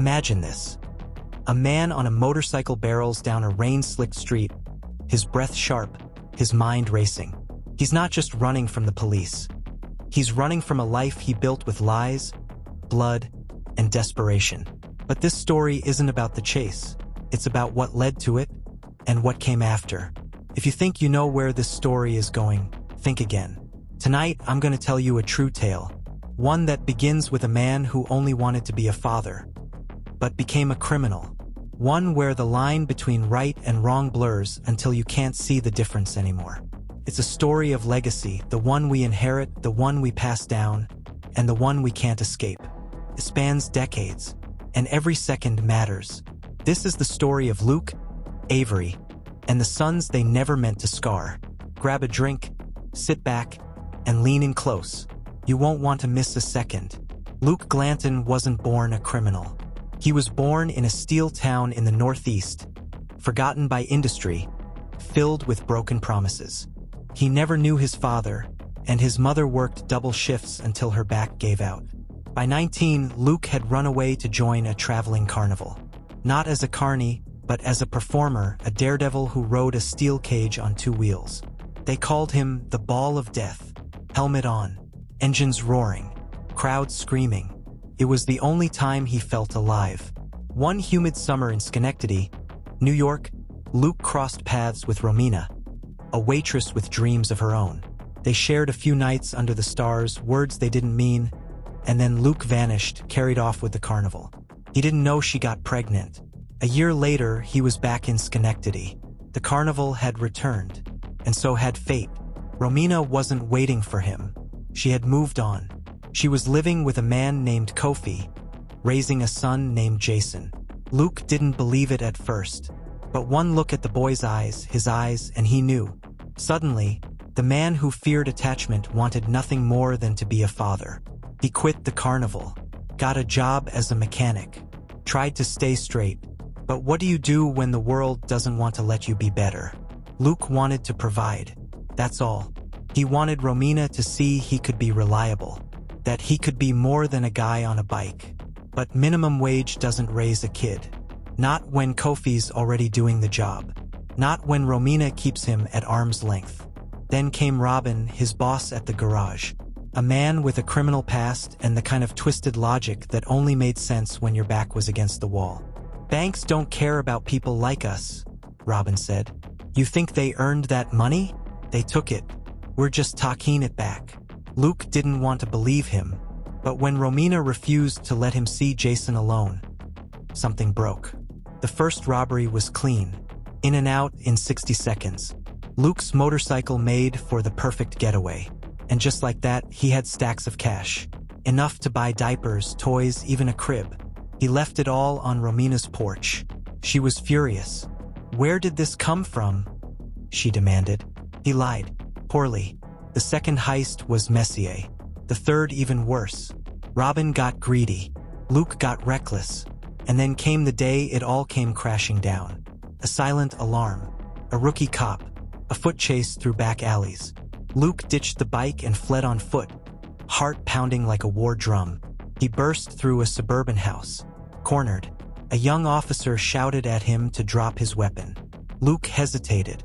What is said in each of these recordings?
Imagine this. A man on a motorcycle barrels down a rain-slicked street, his breath sharp, his mind racing. He's not just running from the police. He's running from a life he built with lies, blood, and desperation. But this story isn't about the chase. It's about what led to it and what came after. If you think you know where this story is going, think again. Tonight, I'm going to tell you a true tale. One that begins with a man who only wanted to be a father, but became a criminal. One where the line between right and wrong blurs until you can't see the difference anymore. It's a story of legacy, the one we inherit, the one we pass down, and the one we can't escape. It spans decades, and every second matters. This is the story of Luke, Avery, and the sons they never meant to scar. Grab a drink, sit back, and lean in close. You won't want to miss a second. Luke Glanton wasn't born a criminal. He was born in a steel town in the Northeast, forgotten by industry, filled with broken promises. He never knew his father, and his mother worked double shifts until her back gave out. By 19, Luke had run away to join a traveling carnival. Not as a carny, but as a performer, a daredevil who rode a steel cage on two wheels. They called him the Ball of Death. Helmet on, engines roaring, crowds screaming. It was the only time he felt alive. One humid summer in Schenectady, New York, Luke crossed paths with Romina, a waitress with dreams of her own. They shared a few nights under the stars, words they didn't mean, and then Luke vanished, carried off with the carnival. He didn't know she got pregnant. A year later, he was back in Schenectady. The carnival had returned, and so had fate. Romina wasn't waiting for him. She had moved on. She was living with a man named Kofi, raising a son named Jason. Luke didn't believe it at first, but one look at the boy's eyes, and he knew. Suddenly, the man who feared attachment wanted nothing more than to be a father. He quit the carnival, got a job as a mechanic, tried to stay straight. But what do you do when the world doesn't want to let you be better? Luke wanted to provide. That's all. He wanted Romina to see he could be reliable, that he could be more than a guy on a bike. But minimum wage doesn't raise a kid. Not when Kofi's already doing the job. Not when Romina keeps him at arm's length. Then came Robin, his boss at the garage. A man with a criminal past and the kind of twisted logic that only made sense when your back was against the wall. "Banks don't care about people like us," Robin said. "You think they earned that money? They took it. We're just taking it back." Luke didn't want to believe him, but when Romina refused to let him see Jason alone, something broke. The first robbery was clean. In and out in 60 seconds. Luke's motorcycle made for the perfect getaway. And just like that, he had stacks of cash. Enough to buy diapers, toys, even a crib. He left it all on Romina's porch. She was furious. "Where did this come from?" she demanded. He lied. Poorly. The second heist was Messier. The third even worse. Robin got greedy. Luke got reckless. And then came the day it all came crashing down. A silent alarm. A rookie cop. A foot chase through back alleys. Luke ditched the bike and fled on foot, heart pounding like a war drum. He burst through a suburban house. Cornered. A young officer shouted at him to drop his weapon. Luke hesitated.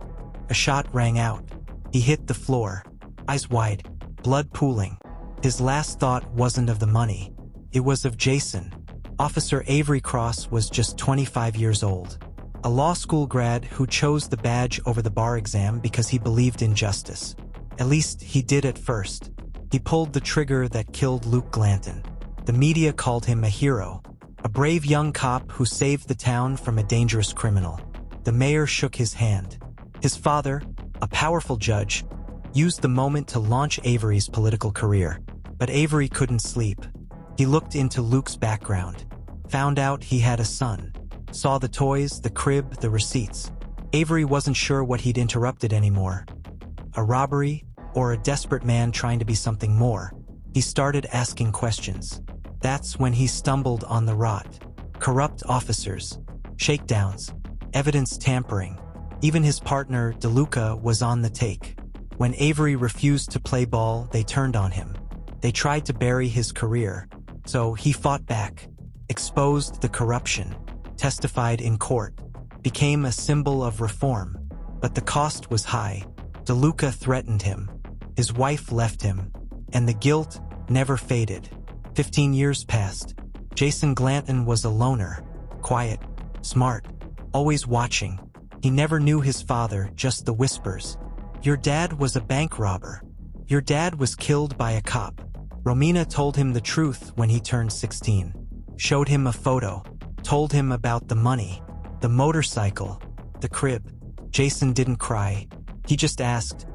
A shot rang out. He hit the floor, eyes wide, blood pooling. His last thought wasn't of the money. It was of Jason. Officer Avery Cross was just 25 years old. A law school grad who chose the badge over the bar exam because he believed in justice. At least he did at first. He pulled the trigger that killed Luke Glanton. The media called him a hero, a brave young cop who saved the town from a dangerous criminal. The mayor shook his hand. His father, a powerful judge, used the moment to launch Avery's political career. But Avery couldn't sleep. He looked into Luke's background, found out he had a son, saw the toys, the crib, the receipts. Avery wasn't sure what he'd interrupted anymore. A robbery, or a desperate man trying to be something more. He started asking questions. That's when he stumbled on the rot. Corrupt officers, shakedowns, evidence tampering. Even his partner, DeLuca, was on the take. When Avery refused to play ball, they turned on him. They tried to bury his career. So he fought back. exposed the corruption, testified in court, became a symbol of reform. But the cost was high. DeLuca threatened him. His wife left him. And the guilt never faded. 15 years passed. Jason Glanton was a loner. Quiet, smart, always watching. He never knew his father, just the whispers. Your dad was a bank robber. Your dad was killed by a cop. Romina told him the truth when he turned 16. Showed him a photo. Told him about the money, the motorcycle, the crib. Jason didn't cry. He just asked,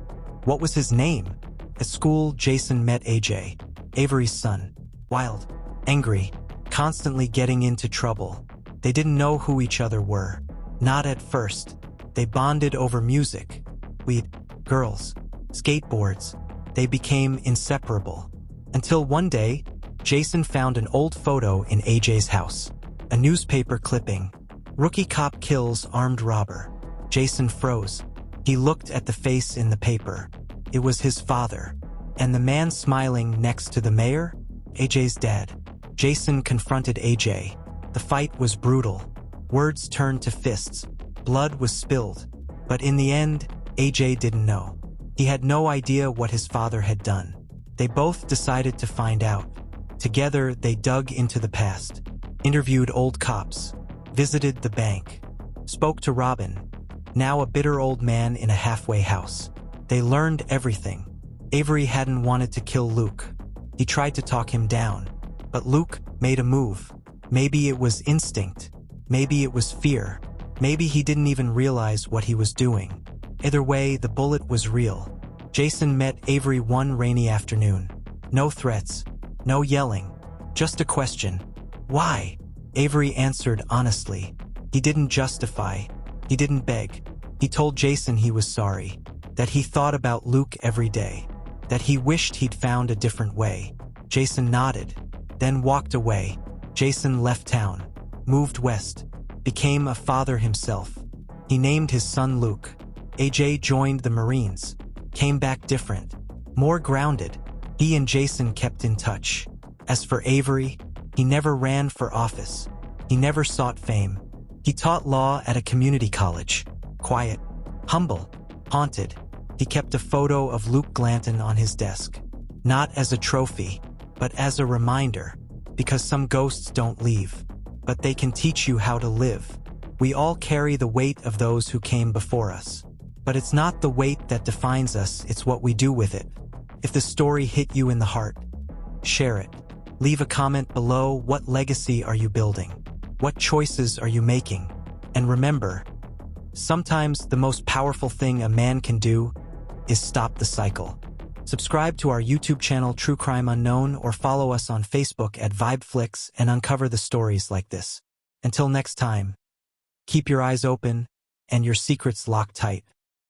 what was his name? At school, Jason met AJ, Avery's son. Wild, angry, constantly getting into trouble. They didn't know who each other were. Not at first. They bonded over music. Weed, girls, skateboards. They became inseparable. Until one day, Jason found an old photo in AJ's house. A newspaper clipping. Rookie cop kills armed robber. Jason froze. He looked at the face in the paper. It was his father. And the man smiling next to the mayor? AJ's dad. Jason confronted AJ. The fight was brutal. Words turned to fists. Blood was spilled. But in the end, AJ didn't know. He had no idea what his father had done. They both decided to find out. Together, they dug into the past. Interviewed old cops. Visited the bank. Spoke to Robin, now a bitter old man in a halfway house. They learned everything. Avery hadn't wanted to kill Luke. He tried to talk him down. But Luke made a move. Maybe it was instinct. Maybe it was fear. Maybe he didn't even realize what he was doing. Either way, the bullet was real. Jason met Avery one rainy afternoon. No threats. No yelling. Just a question. Why? Avery answered honestly. He didn't justify. He didn't beg. He told Jason he was sorry. That he thought about Luke every day. That he wished he'd found a different way. Jason nodded. Then walked away. Jason left town. Moved west. Became a father himself. He named his son Luke. AJ joined the Marines. Came back different. More grounded. He and Jason kept in touch. As for Avery, he never ran for office. He never sought fame. He taught law at a community college. Quiet. Humble. Haunted. He kept a photo of Luke Glanton on his desk. Not as a trophy, but as a reminder. Because some ghosts don't leave. But they can teach you how to live. We all carry the weight of those who came before us. But it's not the weight that defines us, it's what we do with it. If the story hit you in the heart, share it. Leave a comment below. What legacy are you building? What choices are you making? And remember, sometimes the most powerful thing a man can do is stop the cycle. Subscribe to our YouTube channel True Crime Unknown or follow us on Facebook at VibeFlix and uncover the stories like this. Until next time, keep your eyes open and your secrets locked tight.